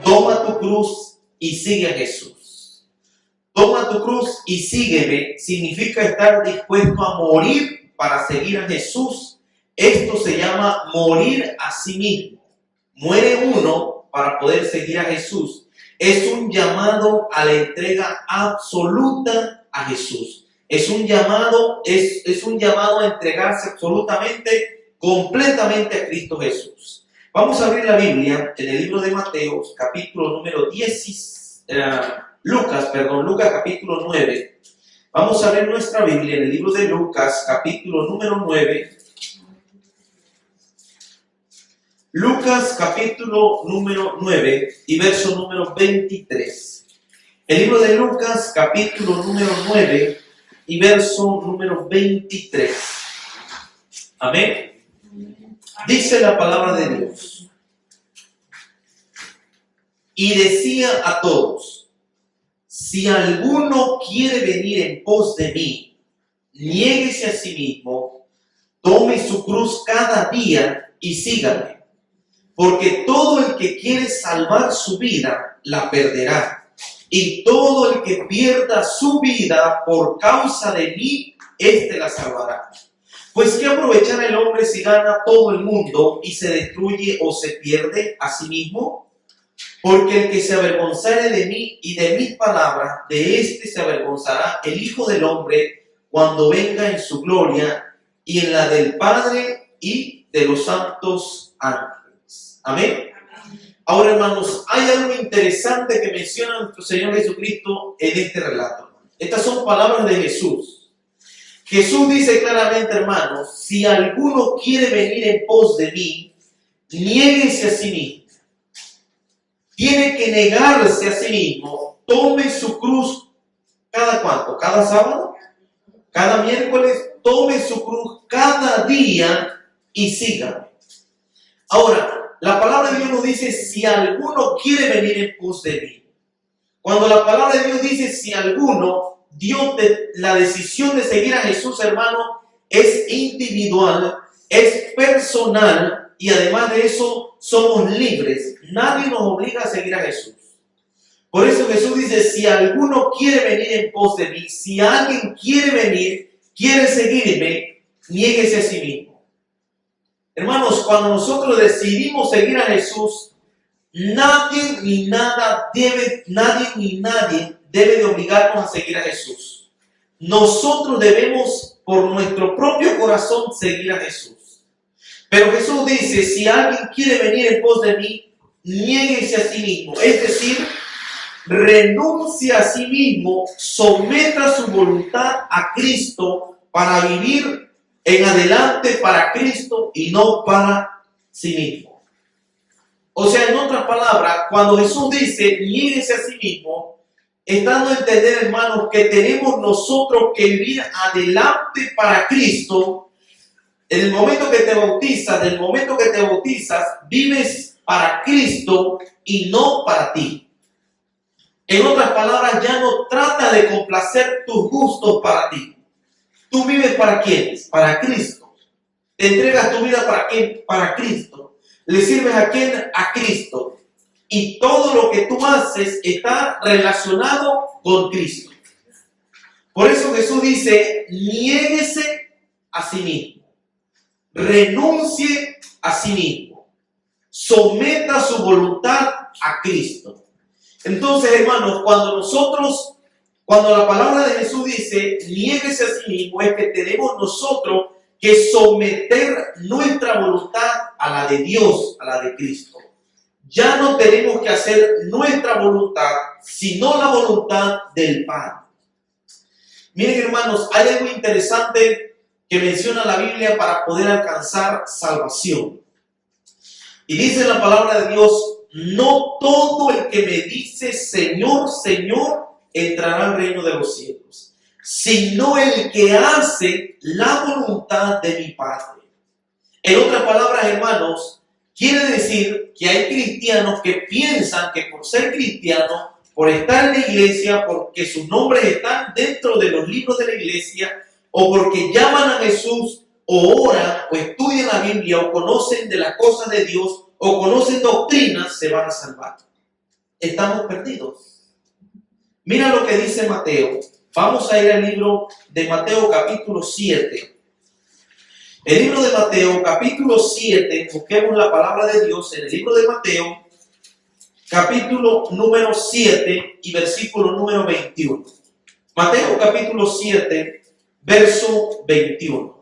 Toma tu cruz y sigue a Jesús. Toma tu cruz y sígueme significa estar dispuesto a morir para seguir a Jesús. Esto se llama morir a sí mismo. Muere uno para poder seguir a Jesús. Es un llamado a la entrega absoluta a Jesús. Es un llamado a entregarse absolutamente, completamente a Cristo Jesús. Vamos a abrir la Biblia en el libro de Mateo, capítulo número 10, Lucas capítulo 9. Vamos a ver nuestra Biblia en el libro de Lucas, capítulo número 9. Lucas, capítulo número 9 y verso número 23. El libro de Lucas, capítulo número 9 y verso número 23. Amén. Dice la palabra de Dios. Y decía a todos: si alguno quiere venir en pos de mí, niéguese a sí mismo, tome su cruz cada día y sígame. Porque todo el que quiere salvar su vida, la perderá. Y todo el que pierda su vida por causa de mí, éste la salvará. Pues ¿qué aprovechará el hombre si gana todo el mundo y se destruye o se pierde a sí mismo? Porque el que se avergonzare de mí y de mis palabras, de éste se avergonzará el Hijo del Hombre cuando venga en su gloria y en la del Padre y de los santos ángeles. Amén. Ahora, hermanos, hay algo interesante que menciona nuestro Señor Jesucristo en este relato. Estas son palabras de Jesús. Jesús dice claramente, hermanos: si alguno quiere venir en pos de mí, niéguese a sí mismo. Tiene que negarse a sí mismo. Tome su cruz. ¿Cada cuánto? ¿Cada sábado? ¿Cada miércoles? Tome su cruz cada día y sígame. Ahora, la palabra de Dios nos dice: si alguno quiere venir en pos de mí. Cuando la palabra de Dios dice si alguno, la decisión de seguir a Jesús, hermano, es individual, es personal, y además de eso somos libres. Nadie nos obliga a seguir a Jesús. Por eso Jesús dice: si alguno quiere venir en pos de mí, si alguien quiere venir, quiere seguirme, niéguese a sí mismo. Hermanos, cuando nosotros decidimos seguir a Jesús, nadie ni nadie debe de obligarnos a seguir a Jesús. Nosotros debemos, por nuestro propio corazón, seguir a Jesús. Pero Jesús dice: si alguien quiere venir en pos de mí, niéguese a sí mismo. Es decir, renuncie a sí mismo, someta su voluntad a Cristo para vivir en adelante para Cristo y no para sí mismo. O sea, en otras palabras, cuando Jesús dice niéguese a sí mismo, está dando a entender, hermanos, que tenemos nosotros que vivir adelante para Cristo. En el momento que te bautizas, vives para Cristo y no para ti. En otras palabras, ya no trata de complacer tus gustos para ti. ¿Tú vives para quiénes? Para Cristo. ¿Te entregas tu vida para quién? Para Cristo. ¿Le sirves a quién? A Cristo. Y todo lo que tú haces está relacionado con Cristo. Por eso Jesús dice: niéguese a sí mismo. Renuncie a sí mismo. Someta su voluntad a Cristo. Entonces, hermanos, cuando la palabra de Jesús dice niéguese a sí mismo, es que tenemos nosotros que someter nuestra voluntad a la de Dios, a la de Cristo. Ya no tenemos que hacer nuestra voluntad, sino la voluntad del Padre. Miren, hermanos, hay algo interesante que menciona la Biblia para poder alcanzar salvación. Y dice la palabra de Dios: no todo el que me dice Señor, Señor, entrará al reino de los cielos, sino el que hace la voluntad de mi Padre. En otras palabras, hermanos, quiere decir que hay cristianos que piensan que por ser cristianos, por estar en la iglesia, porque sus nombres están dentro de los libros de la iglesia, o porque llaman a Jesús, o oran, o estudian la Biblia, o conocen de las cosas de Dios, o conocen doctrinas, se van a salvar. Estamos perdidos. Mira lo que dice Mateo. Vamos a ir al libro de Mateo capítulo 7. El libro de Mateo capítulo 7, busquemos la palabra de Dios en el libro de Mateo capítulo número 7 y versículo número 21. Mateo capítulo 7, verso 21.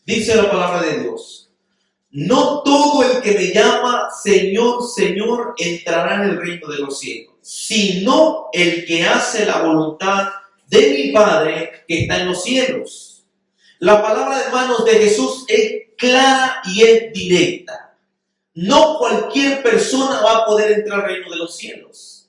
Dice la palabra de Dios: no todo el que me llama Señor, Señor entrará en el reino de los cielos, sino el que hace la voluntad de mi Padre que está en los cielos. La palabra, hermanos, de Jesús es clara y es directa. No cualquier persona va a poder entrar al reino de los cielos.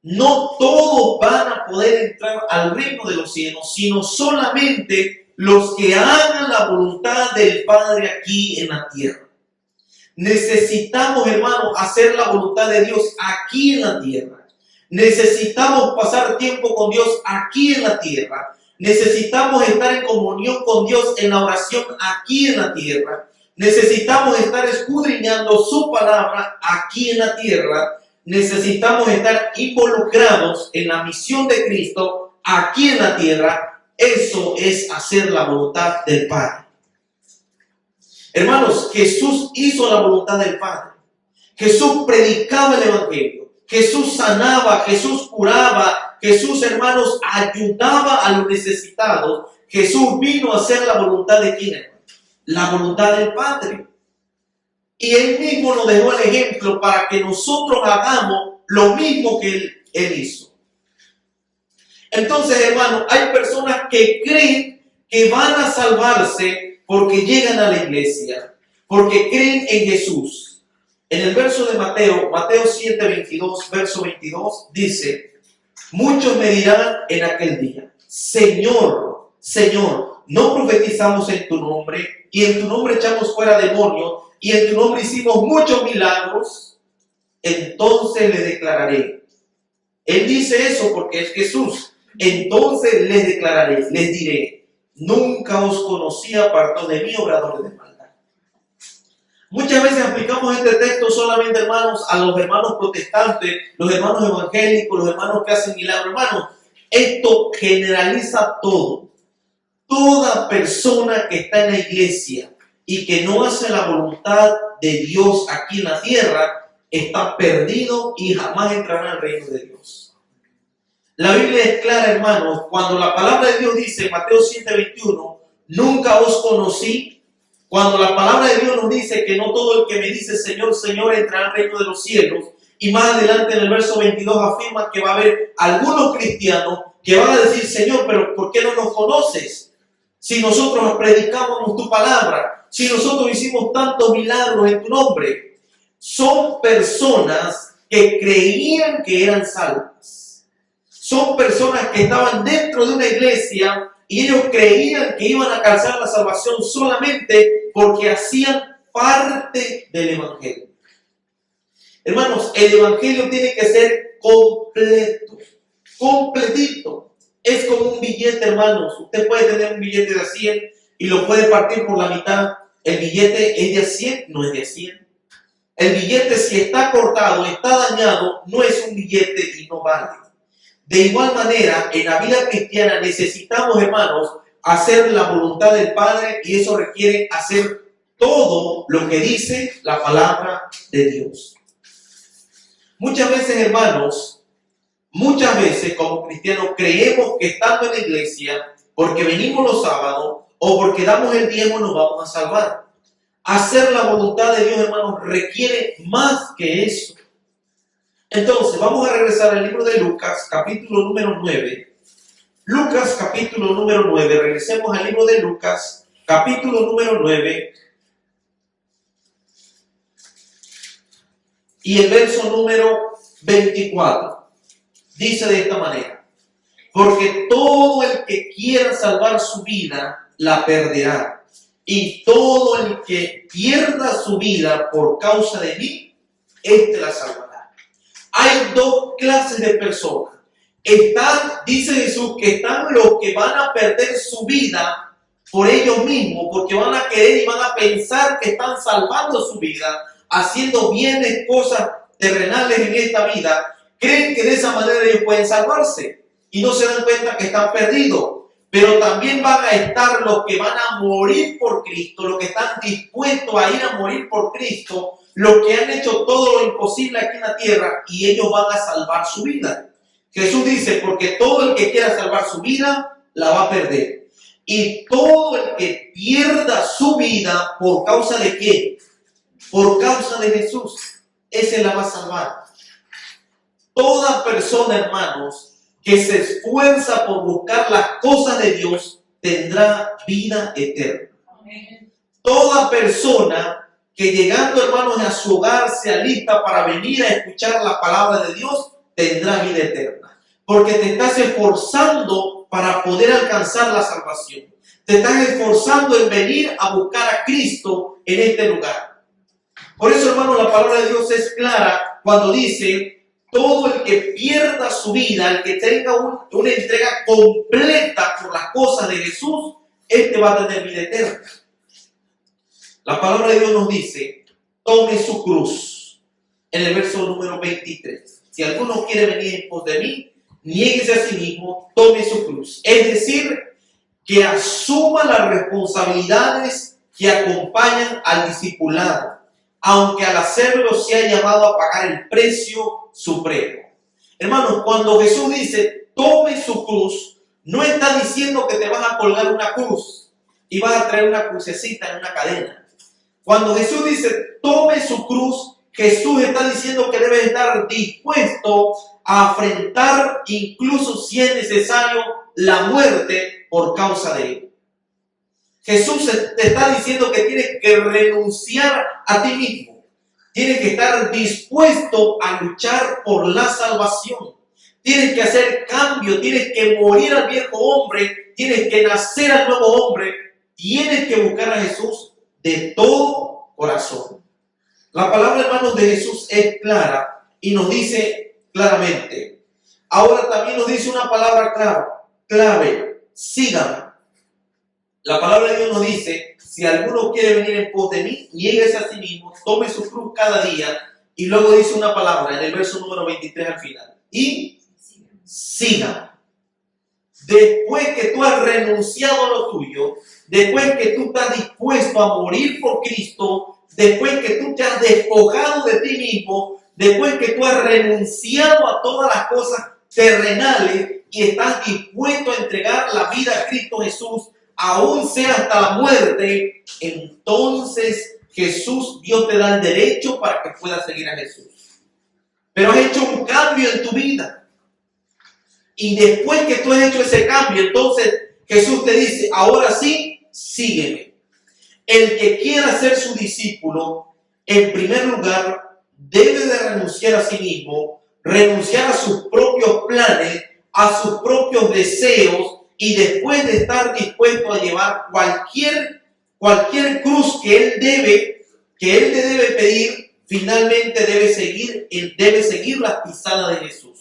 No todos van a poder entrar al reino de los cielos, sino solamente los que hagan la voluntad del Padre aquí en la tierra. Necesitamos, hermanos, hacer la voluntad de Dios aquí en la tierra. Necesitamos pasar tiempo con Dios aquí en la tierra. Necesitamos estar en comunión con Dios en la oración aquí en la tierra. Necesitamos estar escudriñando su palabra aquí en la tierra. Necesitamos estar involucrados en la misión de Cristo aquí en la tierra. Eso es hacer la voluntad del Padre. Hermanos, Jesús hizo la voluntad del Padre. Jesús predicaba el Evangelio. Jesús sanaba, Jesús curaba. Jesús, hermanos, ayudaba a los necesitados. Jesús vino a hacer la voluntad de ¿quién? La voluntad del Padre. Y Él mismo nos dejó el ejemplo para que nosotros hagamos lo mismo que Él hizo. Entonces, hermanos, hay personas que creen que van a salvarse porque llegan a la iglesia, porque creen en Jesús. En el verso de Mateo 7, 22, verso 22, dice: muchos me dirán en aquel día: Señor, Señor, ¿no profetizamos en tu nombre? Y en tu nombre echamos fuera demonios, y en tu nombre hicimos muchos milagros. Entonces le declararé. Él dice eso porque es Jesús. Entonces les declararé, les diré: nunca os conocí, apartados de mí, obradores de maldad. Muchas veces aplicamos este texto solamente, hermanos, a los hermanos protestantes, los hermanos evangélicos, los hermanos que hacen milagros. Hermanos, esto generaliza todo. Toda persona que está en la iglesia y que no hace la voluntad de Dios aquí en la tierra está perdido y jamás entrará al reino de Dios. La Biblia es clara, hermanos, cuando la palabra de Dios dice en Mateo 7:21, nunca os conocí. Cuando la palabra de Dios nos dice que no todo el que me dice Señor, Señor entrará al reino de los cielos, y más adelante en el verso 22 afirma que va a haber algunos cristianos que van a decir: Señor, pero ¿por qué no nos conoces? Si nosotros predicábamos tu palabra, si nosotros hicimos tantos milagros en tu nombre. Son personas que creían que eran salvas. Son personas que estaban dentro de una iglesia y ellos creían que iban a alcanzar la salvación solamente porque hacían parte del Evangelio. Hermanos, el Evangelio tiene que ser completo, completito. Es como un billete, hermanos. Usted puede tener un billete de 100 y lo puede partir por la mitad. El billete es de 100, no es de 100. El billete, si está cortado, está dañado, no es un billete y no vale. De igual manera, en la vida cristiana necesitamos, hermanos, hacer la voluntad del Padre, y eso requiere hacer todo lo que dice la palabra de Dios. Muchas veces, hermanos, como cristianos creemos que estando en la iglesia, porque venimos los sábados o porque damos el diezmo, nos vamos a salvar. Hacer la voluntad de Dios, hermanos, requiere más que eso. Entonces, vamos a regresar al libro de Lucas, capítulo número 9. Lucas, capítulo número 9. Regresemos al libro de Lucas, capítulo número 9. Y el verso número 24. Dice de esta manera: porque todo el que quiera salvar su vida, la perderá. Y todo el que pierda su vida por causa de mí, éste la salvará. Hay dos clases de personas. Dice Jesús, que están los que van a perder su vida por ellos mismos, porque van a querer y van a pensar que están salvando su vida, haciendo bienes, cosas terrenales en esta vida, creen que de esa manera ellos pueden salvarse y no se dan cuenta que están perdidos. Pero también van a estar los que van a morir por Cristo, los que están dispuestos a ir a morir por Cristo, los que han hecho todo lo imposible aquí en la tierra y ellos van a salvar su vida. Jesús dice, porque todo el que quiera salvar su vida, la va a perder. Y todo el que pierda su vida, ¿por causa de qué? Por causa de Jesús, ese la va a salvar. Toda persona, hermanos, que se esfuerza por buscar las cosas de Dios, tendrá vida eterna. Amén. Toda persona que llegando, hermanos, a su hogar se alista para venir a escuchar la palabra de Dios, tendrá vida eterna. Porque te estás esforzando para poder alcanzar la salvación. Te estás esforzando en venir a buscar a Cristo en este lugar. Por eso, hermanos, la palabra de Dios es clara cuando dice: todo el que pierda su vida, el que tenga una entrega completa por las cosas de Jesús, este va a tener vida eterna. La palabra de Dios nos dice: tome su cruz. En el verso número 23. Si alguno quiere venir en pos de mí, niéguese a sí mismo, tome su cruz. Es decir, que asuma las responsabilidades que acompañan al discipulado, aunque al hacerlo sea llamado a pagar el precio supremo. Hermanos, cuando Jesús dice tome su cruz, no está diciendo que te vas a colgar una cruz y vas a traer una crucecita en una cadena. Cuando Jesús dice tome su cruz, Jesús está diciendo que debes estar dispuesto a afrontar, incluso si es necesario, la muerte por causa de él. Jesús te está diciendo que tienes que renunciar a ti mismo. Tienes que estar dispuesto a luchar por la salvación. Tienes que hacer cambio, tienes que morir al viejo hombre, tienes que nacer al nuevo hombre, tienes que buscar a Jesús de todo corazón. La palabra, hermanos, de Jesús es clara y nos dice claramente. Ahora también nos dice una palabra clave, síganme. La palabra de Dios nos dice: si alguno quiere venir en pos de mí, niéguese a sí mismo, tome su cruz cada día. Y luego dice una palabra en el verso número 23 al final: y siga. Después que tú has renunciado a lo tuyo, después que tú estás dispuesto a morir por Cristo, después que tú te has despojado de ti mismo, después que tú has renunciado a todas las cosas terrenales y estás dispuesto a entregar la vida a Cristo Jesús, aún sea hasta la muerte, entonces Jesús, Dios te da el derecho para que puedas seguir a Jesús. Pero has hecho un cambio en tu vida. Y después que tú has hecho ese cambio, entonces Jesús te dice: ahora sí, sígueme. El que quiera ser su discípulo, en primer lugar, debe de renunciar a sí mismo, renunciar a sus propios planes, a sus propios deseos, y después de estar dispuesto a llevar cualquier cruz que él te debe pedir, finalmente debe seguir las pisadas de Jesús.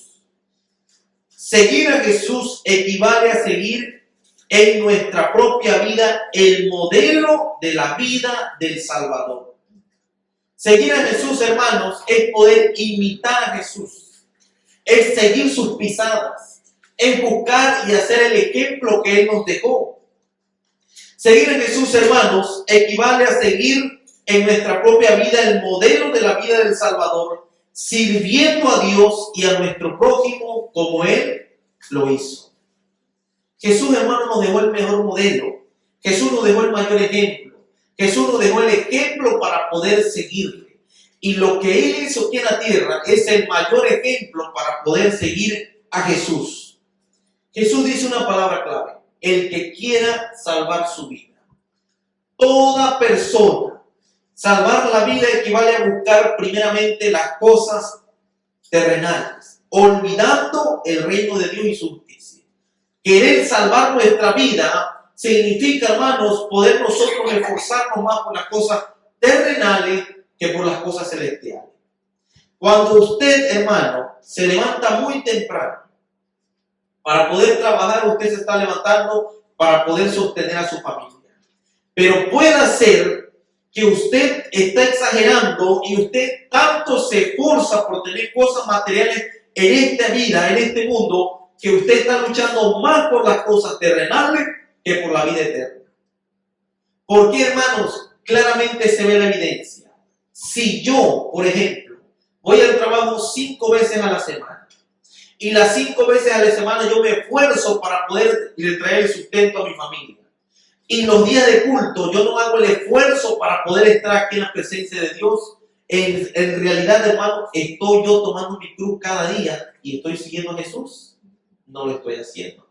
Seguir a Jesús equivale a seguir en nuestra propia vida el modelo de la vida del Salvador. Seguir a Jesús, hermanos, es poder imitar a Jesús, es seguir sus pisadas, es buscar y hacer el ejemplo que Él nos dejó. Seguir a Jesús, hermanos, equivale a seguir en nuestra propia vida el modelo de la vida del Salvador, sirviendo a Dios y a nuestro prójimo como Él lo hizo. Jesús, hermano, nos dejó el mejor modelo. Jesús nos dejó el mayor ejemplo. Jesús nos dejó el ejemplo para poder seguirle. Y lo que Él hizo aquí en la tierra es el mayor ejemplo para poder seguir a Jesús. Jesús dice una palabra clave: el que quiera salvar su vida. Toda persona. Salvar la vida equivale a buscar primeramente las cosas terrenales, olvidando el reino de Dios y su justicia. Querer salvar nuestra vida significa, hermanos, poder nosotros esforzarnos más por las cosas terrenales que por las cosas celestiales. Cuando usted, hermano, se levanta muy temprano para poder trabajar, usted se está levantando para poder sostener a su familia. Pero puede ser que usted está exagerando y usted tanto se esfuerza por tener cosas materiales en esta vida, en este mundo, que usted está luchando más por las cosas terrenales que por la vida eterna. ¿Por qué, hermanos? Claramente se ve la evidencia. Si yo, por ejemplo, voy al trabajo 5 veces a la semana y las 5 veces a la semana yo me esfuerzo para poder traer el sustento a mi familia, y los días de culto yo no hago el esfuerzo para poder estar aquí en la presencia de Dios, en realidad, hermano, estoy yo tomando mi cruz cada día y estoy siguiendo a Jesús. No lo estoy haciendo.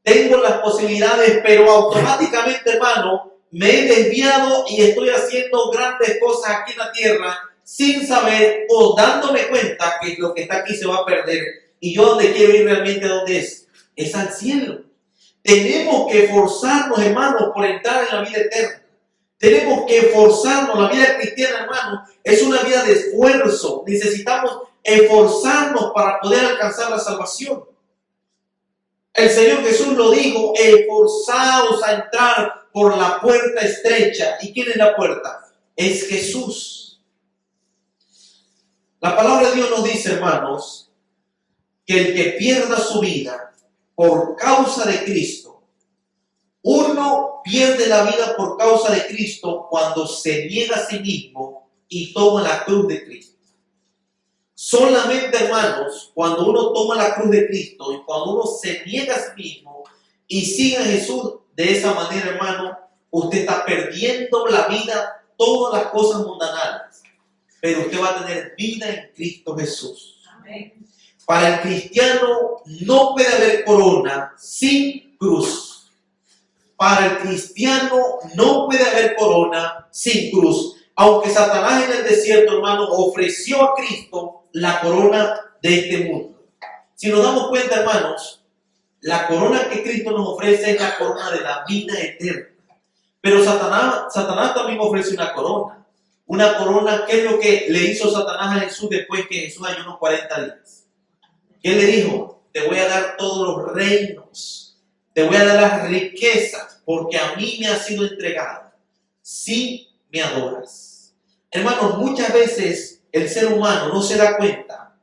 Tengo las posibilidades, pero automáticamente, hermano, me he desviado y estoy haciendo grandes cosas aquí en la tierra sin saber o dándome cuenta que lo que está aquí se va a perder. Y yo donde quiero ir realmente, ¿dónde es? Es al cielo. Tenemos que esforzarnos, hermanos, por entrar en la vida eterna. Tenemos que esforzarnos. La vida cristiana, hermanos, es una vida de esfuerzo. Necesitamos esforzarnos para poder alcanzar la salvación. El Señor Jesús lo dijo: esforzaos a entrar por la puerta estrecha. ¿Y quién es la puerta? Es Jesús. La palabra de Dios nos dice, hermanos, que el que pierda su vida por causa de Cristo, uno pierde la vida por causa de Cristo cuando se niega a sí mismo y toma la cruz de Cristo. Solamente, hermanos, cuando uno toma la cruz de Cristo y cuando uno se niega a sí mismo y sigue a Jesús de esa manera, hermano, usted está perdiendo la vida, todas las cosas mundanas, pero usted va a tener vida en Cristo Jesús. Amén. Para el cristiano no puede haber corona sin cruz. Para el cristiano no puede haber corona sin cruz. Aunque Satanás en el desierto, hermano, ofreció a Cristo la corona de este mundo. Si nos damos cuenta, hermanos, la corona que Cristo nos ofrece es la corona de la vida eterna. Pero Satanás también ofrece una corona. Una corona, ¿qué es lo que le hizo Satanás a Jesús después que Jesús ayunó 40 días? ¿Qué le dijo? Te voy a dar todos los reinos, te voy a dar las riquezas, porque a mí me ha sido entregado, si me adoras. Hermanos, muchas veces el ser humano no se da cuenta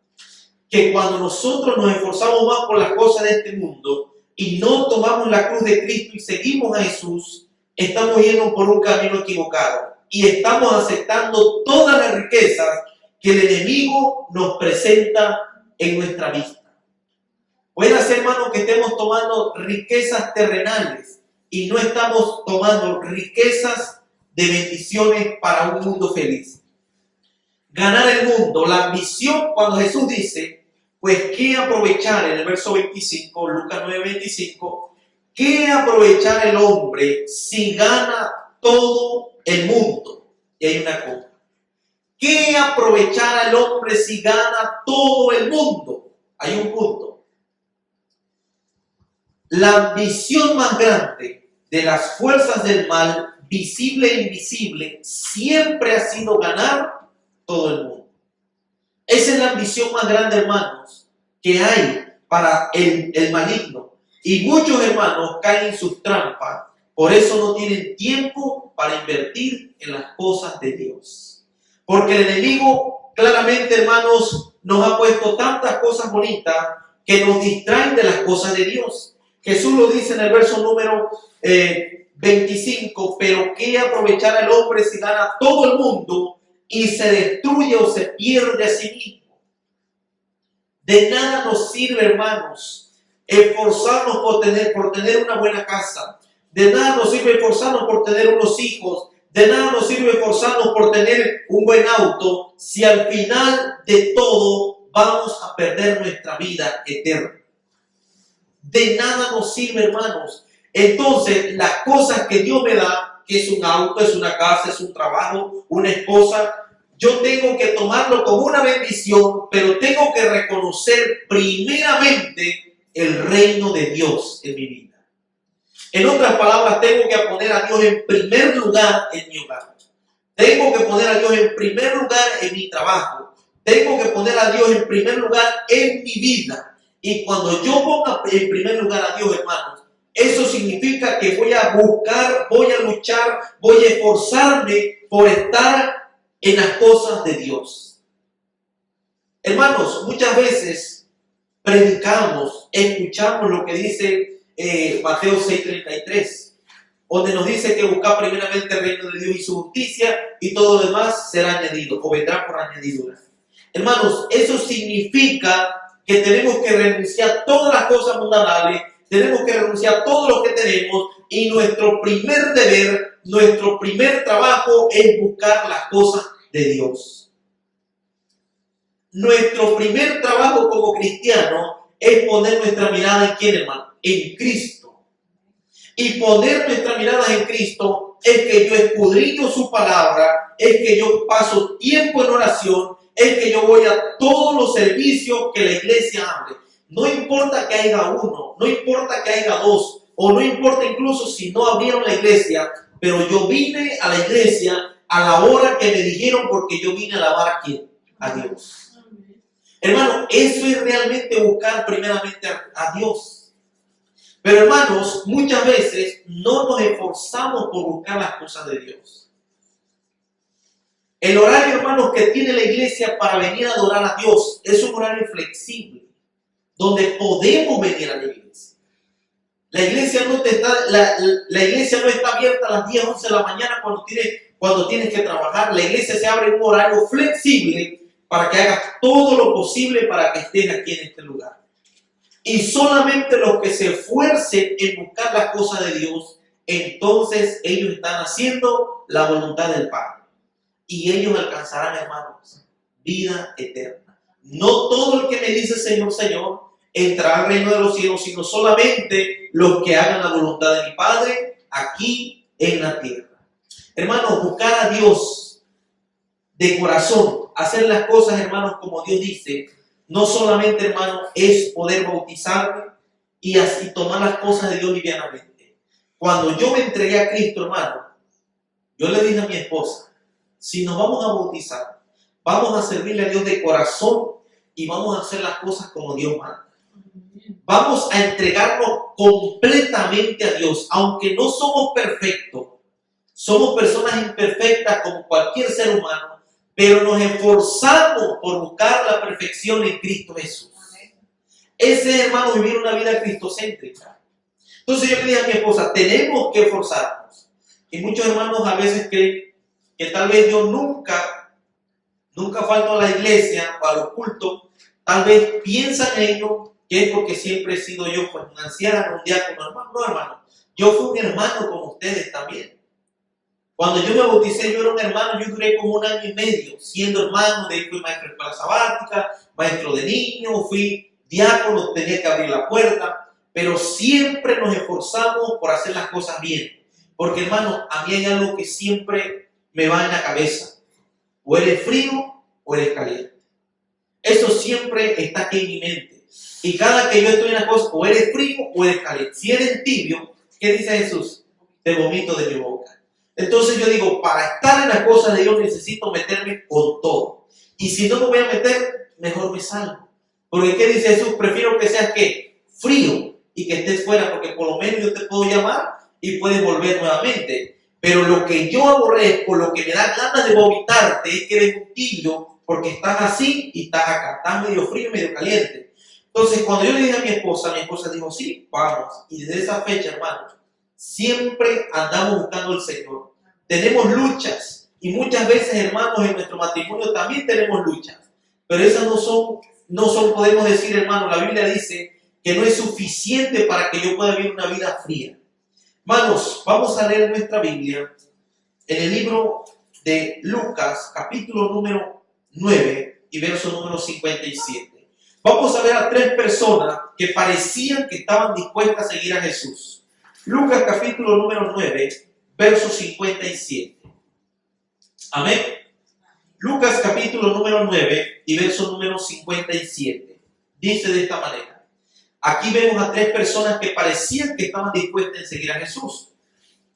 que cuando nosotros nos esforzamos más por las cosas de este mundo y no tomamos la cruz de Cristo y seguimos a Jesús, estamos yendo por un camino equivocado y estamos aceptando todas las riquezas que el enemigo nos presenta en nuestra vista. Puede ser, hermano, que estemos tomando riquezas terrenales y no estamos tomando riquezas de bendiciones para un mundo feliz. Ganar el mundo, la ambición, cuando Jesús dice, pues ¿qué aprovechar? En el verso 25, Lucas 9:25, ¿qué aprovechar el hombre si gana todo el mundo? Y hay una cosa. ¿Qué aprovechar al hombre si gana todo el mundo? Hay un punto. La ambición más grande de las fuerzas del mal, visible e invisible, siempre ha sido ganar todo el mundo. Esa es la ambición más grande, hermanos, que hay para el maligno. Y muchos hermanos caen en sus trampas. Por eso no tienen tiempo para invertir en las cosas de Dios. Porque el enemigo claramente, hermanos, nos ha puesto tantas cosas bonitas que nos distraen de las cosas de Dios. Jesús lo dice en el verso número 25, pero ¿qué aprovechar al hombre si gana todo el mundo y se destruye o se pierde a sí mismo? De nada nos sirve, hermanos, esforzarnos por tener una buena casa. De nada nos sirve esforzarnos por tener unos hijos. De nada nos sirve esforzarnos por tener un buen auto si al final de todo vamos a perder nuestra vida eterna. De nada nos sirve, hermanos. Entonces, las cosas que Dios me da, que es un auto, es una casa, es un trabajo, una esposa, yo tengo que tomarlo como una bendición, pero tengo que reconocer primeramente el reino de Dios en mi vida. En otras palabras, tengo que poner a Dios en primer lugar en mi hogar. Tengo que poner a Dios en primer lugar en mi trabajo. Tengo que poner a Dios en primer lugar en mi vida. Y cuando yo ponga en primer lugar a Dios, hermanos, Eso significa que voy a buscar, voy a luchar, voy a esforzarme por estar en las cosas de Dios. Hermanos, muchas veces predicamos, escuchamos lo que dice Mateo 6:33, donde nos dice que buscar primeramente el reino de Dios y su justicia, y todo lo demás será añadido o vendrá por añadidura. Hermanos, eso significa que tenemos que renunciar a todas las cosas mundanales, tenemos que renunciar a todo lo que tenemos, y nuestro primer deber, nuestro primer trabajo es buscar las cosas de Dios. Nuestro primer trabajo como cristiano es poner nuestra mirada en ¿quién, hermano? En Cristo. Y poner nuestra mirada en Cristo es que yo escudriño su palabra, es que yo paso tiempo en oración, es que yo voy a todos los servicios que la iglesia abre. No importa que haya uno, no importa que haya dos, o no importa incluso si no abrieron la iglesia, pero yo vine a la iglesia a la hora que me dijeron, porque yo vine a alabar a ¿quién? A Dios. Hermano, eso es realmente buscar primeramente a Dios. Pero hermanos, muchas veces no nos esforzamos por buscar las cosas de Dios. El horario, hermanos, que tiene la iglesia para venir a adorar a Dios es un horario flexible, donde podemos venir a la iglesia. La iglesia no está abierta a las 10, 11 de la mañana cuando tienes que trabajar. La iglesia se abre en un horario flexible para que hagas todo lo posible para que estés aquí en este lugar. Y solamente los que se esfuercen en buscar las cosas de Dios, entonces ellos están haciendo la voluntad del Padre. Y ellos alcanzarán, hermanos, vida eterna. No todo el que me dice Señor, Señor, entrará al reino de los cielos, sino solamente los que hagan la voluntad de mi Padre aquí en la tierra. Hermanos, buscar a Dios de corazón, hacer las cosas, hermanos, como Dios dice, no solamente, hermanos, es poder bautizarme y así tomar las cosas de Dios livianamente. Cuando yo me entregué a Cristo, hermano, yo le dije a mi esposa, si nos vamos a bautizar, vamos a servirle a Dios de corazón y vamos a hacer las cosas como Dios manda. Vamos a entregarnos completamente a Dios, aunque no somos perfectos, somos personas imperfectas como cualquier ser humano, pero nos esforzamos por buscar la perfección en Cristo Jesús. Ese es, hermano, vivir una vida cristocéntrica. Entonces yo le dije a mi esposa, tenemos que esforzarnos. Y muchos hermanos a veces creen que tal vez yo nunca falto a la iglesia o a los cultos, tal vez piensan ellos que es porque siempre he sido yo pues, un anciano, un diácono, hermano. No, hermano, yo fui un hermano como ustedes también. Cuando yo me bauticé, yo era un hermano, yo duré como 1 año y medio siendo hermano, de ahí fui maestro de escuela sabática, maestro de niños, fui diácono, tenía que abrir la puerta, pero siempre nos esforzamos por hacer las cosas bien. Porque, hermano, a mí hay algo que siempre me va en la cabeza. O eres frío o eres caliente. Eso siempre está aquí en mi mente. Y cada que yo estoy en la cosa, o eres frío o eres caliente. Si eres tibio, ¿qué dice Jesús? Te vomito de mi boca. Entonces yo digo, para estar en las cosas de Dios necesito meterme con todo. Y si no me voy a meter, mejor me salgo. Porque ¿qué dice Jesús? Prefiero que seas ¿qué? Frío y que estés fuera, porque por lo menos yo te puedo llamar y puedes volver nuevamente. Pero lo que yo aborrezco, lo que me da ganas de vomitarte es que eres un tibio, porque estás así y estás acá. Estás medio frío y medio caliente. Entonces, cuando yo le dije a mi esposa dijo, sí, vamos. Y desde esa fecha, hermanos, siempre andamos buscando al Señor. Tenemos luchas. Y muchas veces, hermanos, en nuestro matrimonio también tenemos luchas. Pero esas no son, podemos decir, hermano, la Biblia dice que no es suficiente para que yo pueda vivir una vida fría. Hermanos, vamos a leer nuestra Biblia en el libro de Lucas, capítulo número 9 y verso número 57. Vamos a ver a 3 personas que parecían que estaban dispuestas a seguir a Jesús. Lucas, capítulo número 9, verso 57. Amén. Lucas, capítulo número 9 y verso número 57. Dice de esta manera. Aquí vemos a 3 personas que parecían que estaban dispuestas a seguir a Jesús.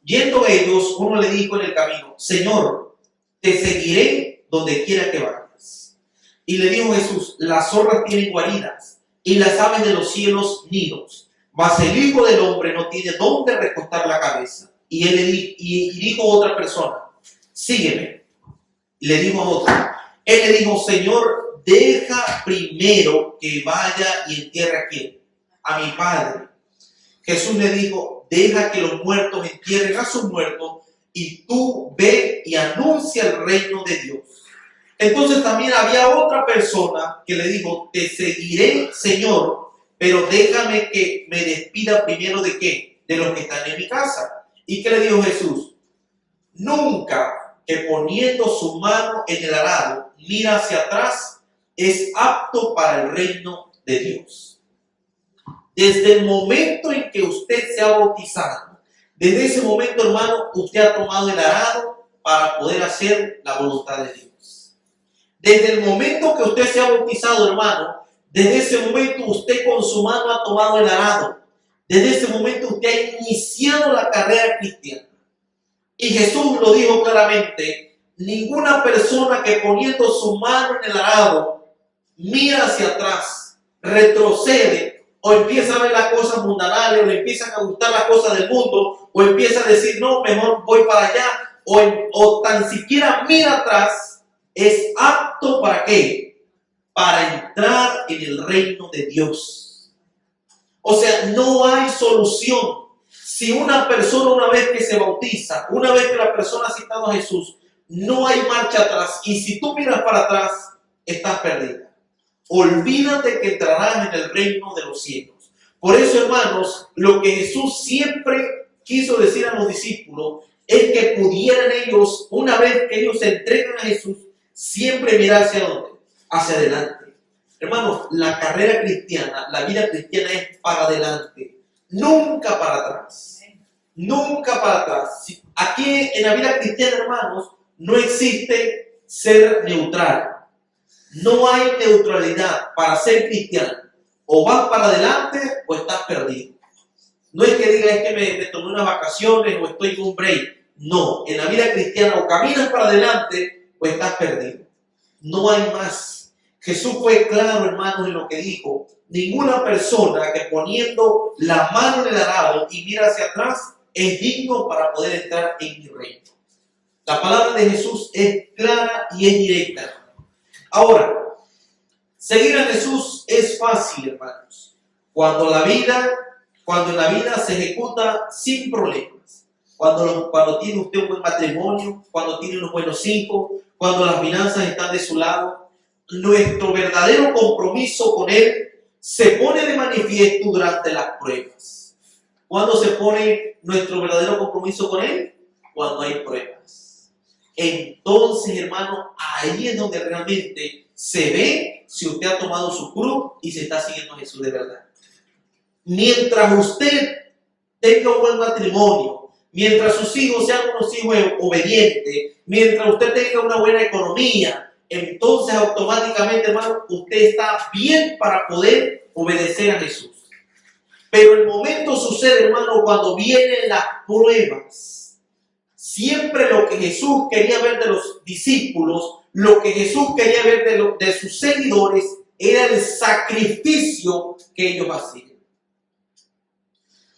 Yendo ellos, uno le dijo en el camino, Señor, te seguiré donde quiera que vayas. Y le dijo Jesús, las zorras tienen guaridas y las aves de los cielos nidos, mas el Hijo del Hombre no tiene dónde recostar la cabeza. Y él dijo a otra persona, sígueme. Y le dijo a otra. Él le dijo, Señor, deja primero que vaya y entierre a quién, a mi padre. Jesús le dijo, deja que los muertos entierren a sus muertos y tú ve y anuncia el reino de Dios. Entonces también había otra persona que le dijo, te seguiré, Señor, pero déjame que me despida primero de qué, de los que están en mi casa. ¿Y qué le dijo Jesús? Nunca que poniendo su mano en el arado mira hacia atrás es apto para el reino de Dios. Desde el momento en que usted se ha bautizado, desde ese momento, hermano, usted ha tomado el arado para poder hacer la voluntad de Dios. Desde el momento que usted se ha bautizado, hermano, desde ese momento usted con su mano ha tomado el arado. Desde ese momento usted ha iniciado la carrera cristiana. Y Jesús lo dijo claramente, ninguna persona que poniendo su mano en el arado mira hacia atrás, retrocede o empieza a ver las cosas mundanales o le empiezan a gustar las cosas del mundo o empieza a decir, no, mejor voy para allá o tan siquiera mira atrás, es apto ¿para qué? Para entrar en el reino de Dios. O sea, no hay solución. Si una persona una vez que se bautiza, una vez que la persona ha citado a Jesús, no hay marcha atrás. Y si tú miras para atrás, estás perdida. Olvídate que entrarás en el reino de los cielos. Por eso, hermanos, lo que Jesús siempre quiso decir a los discípulos es que pudieran ellos, una vez que ellos se entregan a Jesús, siempre mirar hacia dónde, hacia adelante. Hermanos, la carrera cristiana, la vida cristiana es para adelante, nunca para atrás. Nunca para atrás. Aquí en la vida cristiana, hermanos, no existe ser neutral. No hay neutralidad para ser cristiano. O vas para adelante o estás perdido. No es que digas es que me tomé unas vacaciones o estoy en un break. No, en la vida cristiana o caminas para adelante o estás perdido. No hay más. Jesús fue claro, hermanos, en lo que dijo. Ninguna persona que poniendo la mano en el arado y mira hacia atrás es digno para poder entrar en mi reino. La palabra de Jesús es clara y es directa. Ahora, seguir a Jesús es fácil, hermanos. Cuando en la vida se ejecuta sin problemas. Cuando tiene usted un buen matrimonio, cuando tiene unos buenos hijos, cuando las finanzas están de su lado, nuestro verdadero compromiso con Él se pone de manifiesto durante las pruebas. ¿Cuándo se pone nuestro verdadero compromiso con Él? Cuando hay pruebas. Entonces, hermano, ahí es donde realmente se ve si usted ha tomado su cruz y se está siguiendo a Jesús de verdad. Mientras usted tenga un buen matrimonio, mientras sus hijos sean unos hijos obedientes, mientras usted tenga una buena economía, entonces automáticamente, hermano, usted está bien para poder obedecer a Jesús. Pero el momento sucede, hermano, cuando vienen las pruebas. Siempre lo que Jesús quería ver de los discípulos, lo que Jesús quería ver de sus seguidores, era el sacrificio que ellos hacían.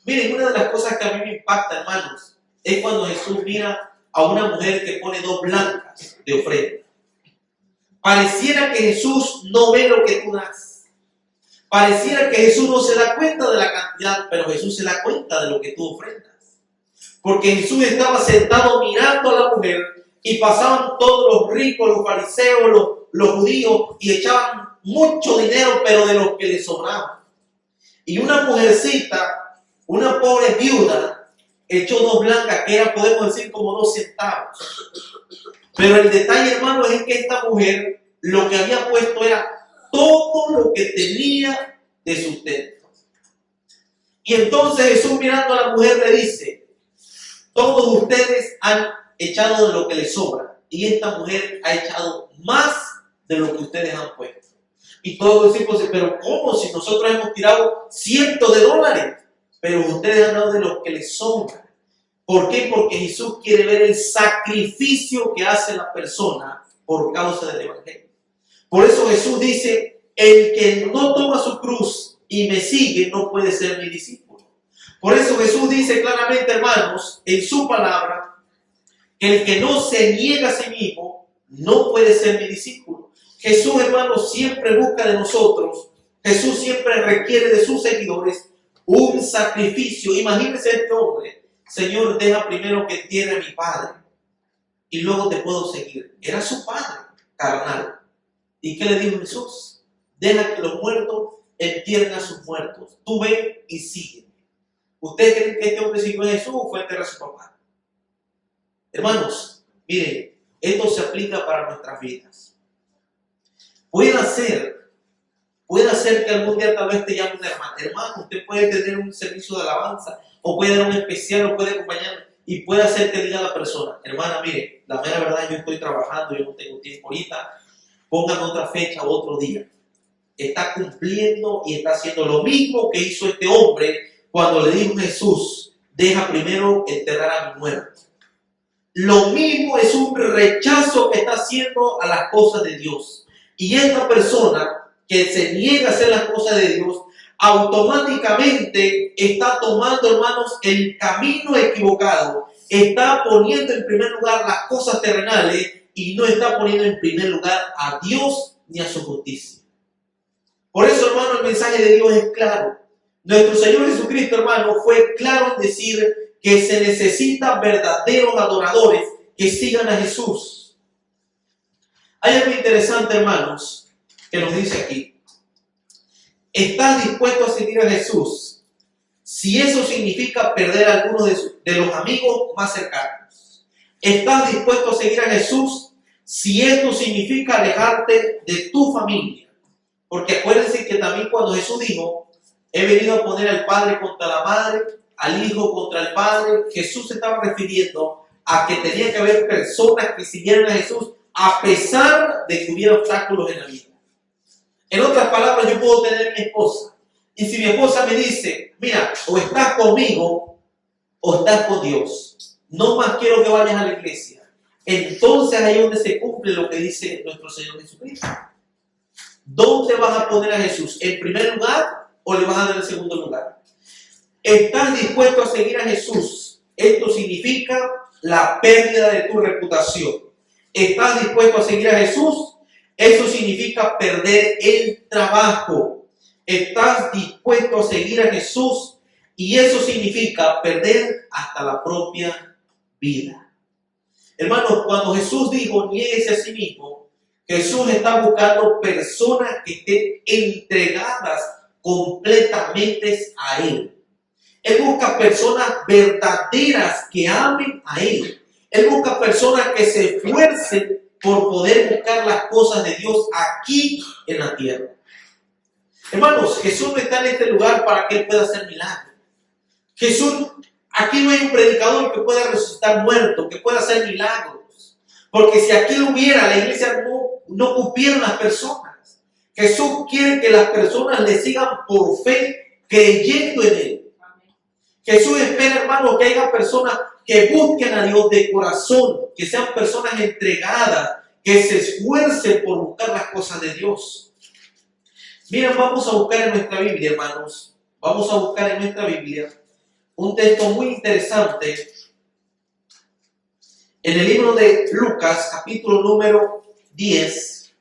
Miren, una de las cosas que a mí me impacta, hermanos, es cuando Jesús mira a una mujer que pone 2 blancas de ofrenda. Pareciera que Jesús no ve lo que tú das. Pareciera que Jesús no se da cuenta de la cantidad, pero Jesús se da cuenta de lo que tú ofrendas. Porque Jesús estaba sentado mirando a la mujer y pasaban todos los ricos, los fariseos, los judíos y echaban mucho dinero, pero de los que les sobraba. Y una mujercita, una pobre viuda, echó 2 blancas, que era, podemos decir, como 2 centavos. Pero el detalle, hermano, es que esta mujer lo que había puesto era todo lo que tenía de sustento. Y entonces Jesús, mirando a la mujer, le dice: todos ustedes han echado de lo que les sobra, y esta mujer ha echado más de lo que ustedes han puesto. Y todos decimos: pero ¿cómo? Si nosotros hemos tirado cientos de dólares, pero ustedes han dado de lo que les sobra. ¿Por qué? Porque Jesús quiere ver el sacrificio que hace la persona por causa del evangelio. Por eso Jesús dice: el que no toma su cruz y me sigue no puede ser mi discípulo. Por eso Jesús dice claramente, hermanos, en su palabra, que el que no se niega a sí mismo no puede ser mi discípulo. Jesús, hermanos, siempre busca de nosotros, Jesús siempre requiere de sus seguidores un sacrificio. Imagínense este hombre: Señor, deja primero que entierre a mi padre y luego te puedo seguir. Era su padre carnal. ¿Y qué le dijo Jesús? Deja que los muertos entierren a sus muertos. Tú ven y sigue. ¿Ustedes creen que este hombre siguió a Jesús o fue a enterrar a su papá? Hermanos, miren, esto se aplica para nuestras vidas. Puede ser que algún día tal vez te llame un hermano. Hermano, usted puede tener un servicio de alabanza, o puede dar un especial, o puede acompañarme, y puede hacer que diga a la persona: hermana, mire, la mera verdad, yo estoy trabajando, yo no tengo tiempo ahorita, póngame otra fecha o otro día. Está cumpliendo y está haciendo lo mismo que hizo este hombre cuando le dijo Jesús: deja primero enterrar a mi muerto. Lo mismo es un rechazo que está haciendo a las cosas de Dios. Y esta persona que se niega a hacer las cosas de Dios, automáticamente está tomando, hermanos, el camino equivocado. Está poniendo en primer lugar las cosas terrenales y no está poniendo en primer lugar a Dios ni a su justicia. Por eso, hermano, el mensaje de Dios es claro. Nuestro Señor Jesucristo, hermano, fue claro en decir que se necesitan verdaderos adoradores que sigan a Jesús. Hay algo interesante, hermanos, que nos dice aquí: ¿estás dispuesto a seguir a Jesús si eso significa perder a algunos de los amigos más cercanos? ¿Estás dispuesto a seguir a Jesús si esto significa alejarte de tu familia? Porque acuérdense que también cuando Jesús dijo: he venido a poner al padre contra la madre, al hijo contra el padre, Jesús se estaba refiriendo a que tenía que haber personas que siguieran a Jesús a pesar de que hubiera obstáculos en la vida. En otras palabras, yo puedo tener mi esposa, y si mi esposa me dice: mira, o estás conmigo o estás con Dios, no más quiero que vayas a la iglesia, entonces ahí es donde se cumple lo que dice nuestro Señor Jesucristo. ¿Dónde vas a poner a Jesús? ¿En primer lugar o le vas a dar el segundo lugar? ¿Estás dispuesto a seguir a Jesús? Esto significa la pérdida de tu reputación. ¿Estás dispuesto a seguir a Jesús? Eso significa perder el trabajo. ¿Estás dispuesto a seguir a Jesús? Y eso significa perder hasta la propia vida. Hermanos, cuando Jesús dijo: niéguese a sí mismo, Jesús está buscando personas que estén entregadas completamente a Él. Él busca personas verdaderas que amen a Él. Él busca personas que se esfuercen por poder buscar las cosas de Dios aquí en la tierra. Hermanos, Jesús no está en este lugar para que Él pueda hacer milagros. Jesús, aquí no hay un predicador que pueda resucitar muertos, que pueda hacer milagros. Porque si aquí lo hubiera, la iglesia no cupiera las personas. Jesús quiere que las personas le sigan por fe, creyendo en Él. Jesús espera, hermanos, que haya personas que busquen a Dios de corazón, que sean personas entregadas, que se esfuercen por buscar las cosas de Dios. Miren, vamos a buscar en nuestra Biblia, hermanos, vamos a buscar en nuestra Biblia un texto muy interesante en el libro de Lucas, capítulo número 10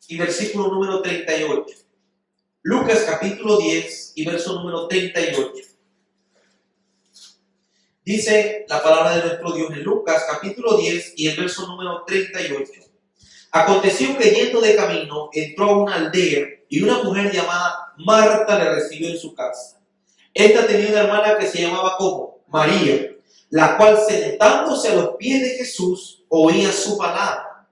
y versículo número 38. Lucas, capítulo 10 y verso número 38. Dice la palabra de nuestro Dios en Lucas, capítulo 10 y el verso número 38. Aconteció que yendo de camino, entró a una aldea y una mujer llamada Marta le recibió en su casa. Esta tenía una hermana que se llamaba ¿cómo? María, la cual sentándose a los pies de Jesús oía su palabra.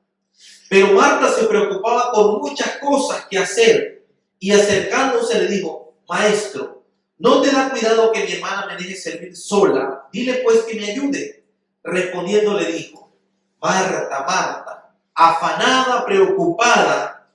Pero Marta se preocupaba con muchas cosas que hacer y acercándose le dijo: Maestro, ¿no te da cuidado que mi hermana me deje servir sola? Dile pues que me ayude. Respondiendo le dijo: Marta, Marta, afanada, preocupada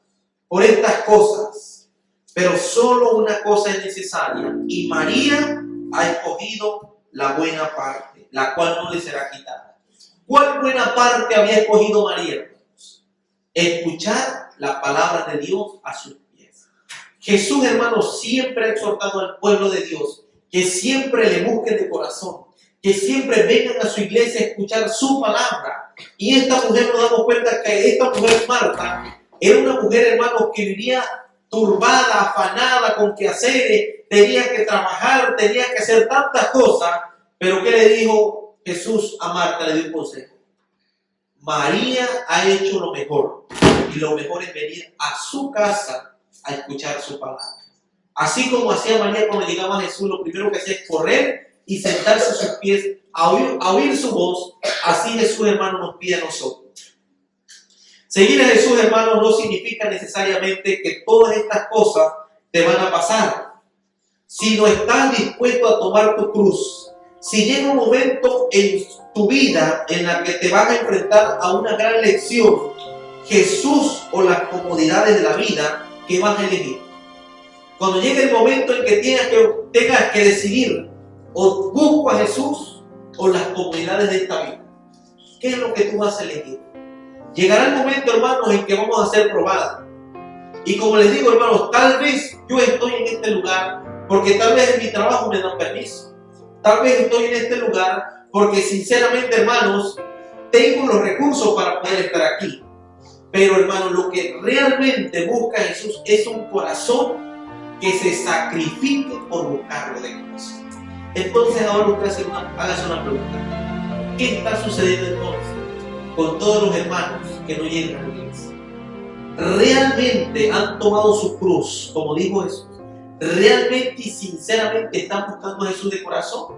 por estas cosas, pero solo una cosa es necesaria, y María ha escogido la buena parte, la cual no le será quitada. ¿Cuál buena parte había escogido María, hermanos? Escuchar la palabra de Dios a sus pies. Jesús, hermanos, siempre ha exhortado al pueblo de Dios que siempre le busquen de corazón, que siempre vengan a su iglesia a escuchar su palabra. Y esta mujer, nos damos cuenta que esta mujer, Marta, era una mujer, hermanos, que vivía turbada, afanada, con quehaceres, tenía que trabajar, tenía que hacer tantas cosas. Pero ¿qué le dijo Jesús a Marta? Le dio un consejo. María ha hecho lo mejor, y lo mejor es venir a su casa a escuchar su palabra. Así como hacía María cuando llegaba a Jesús, lo primero que hacía es correr y sentarse a sus pies a oír su voz. Así Jesús, hermano, nos pide a nosotros. Seguir a Jesús, hermano, no significa necesariamente que todas estas cosas te van a pasar. Si no estás dispuesto a tomar tu cruz, si llega un momento en tu vida en la que te vas a enfrentar a una gran lección, Jesús o las comodidades de la vida, ¿qué vas a elegir? Cuando llegue el momento en que tengas que decidir, o busco a Jesús o las comodidades de esta vida, ¿qué es lo que tú vas a elegir? Llegará el momento, hermanos, en que vamos a ser probados. Y como les digo, hermanos, tal vez yo estoy en este lugar porque tal vez en mi trabajo me dan permiso. Tal vez estoy en este lugar porque sinceramente, hermanos, tengo los recursos para poder estar aquí. Pero, hermanos, lo que realmente busca Jesús es un corazón que se sacrifique por buscarlo de corazón. Entonces ahora usted hágase una pregunta. ¿Qué está sucediendo entonces con todos los hermanos que no llegan a la iglesia? ¿Realmente han tomado su cruz, como dijo Jesús? ¿Realmente y sinceramente están buscando a Jesús de corazón?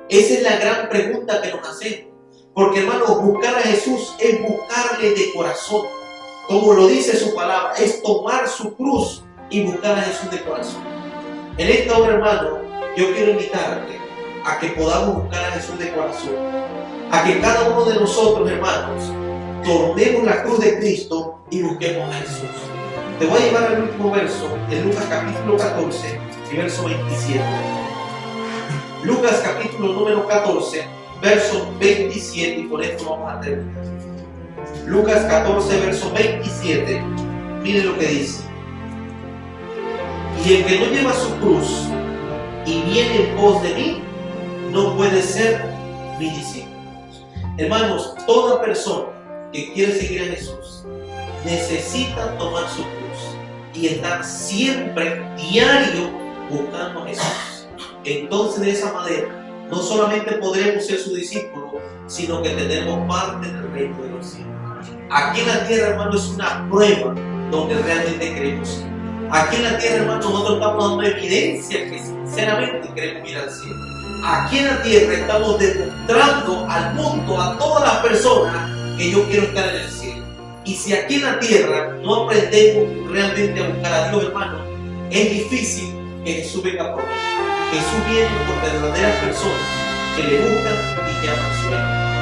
Esa es la gran pregunta que nos hacemos. Porque, hermanos, buscar a Jesús es buscarle de corazón. Como lo dice su palabra, es tomar su cruz y buscar a Jesús de corazón. En esta hora, hermano, yo quiero invitarte a que podamos buscar a Jesús de corazón. A que cada uno de nosotros, hermanos, tomemos la cruz de Cristo y busquemos a Jesús. Te voy a llevar al último verso de Lucas capítulo 14 y verso 27. Lucas capítulo número 14, verso 27, y con esto vamos a terminar. Lucas 14, verso 27, mire lo que dice. Y el que no lleva su cruz y viene en pos de mí, no puede ser mi discípulo. Hermanos, toda persona que quiere seguir a Jesús necesita tomar su cruz y estar siempre, diario, buscando a Jesús. Entonces, de esa manera, no solamente podremos ser su discípulo, sino que tendremos parte del reino de los cielos. Aquí en la tierra, hermano, es una prueba donde realmente queremos ir. Aquí en la tierra, hermano, nosotros estamos dando evidencia que sinceramente queremos ir al cielo. Aquí en la tierra estamos demostrando al mundo, a todas las personas, que yo quiero estar en el cielo. Y si aquí en la tierra no aprendemos realmente a buscar a Dios, hermano, es difícil que Jesús venga por nosotros. Jesús viene por verdaderas personas que le buscan y que aman su reino.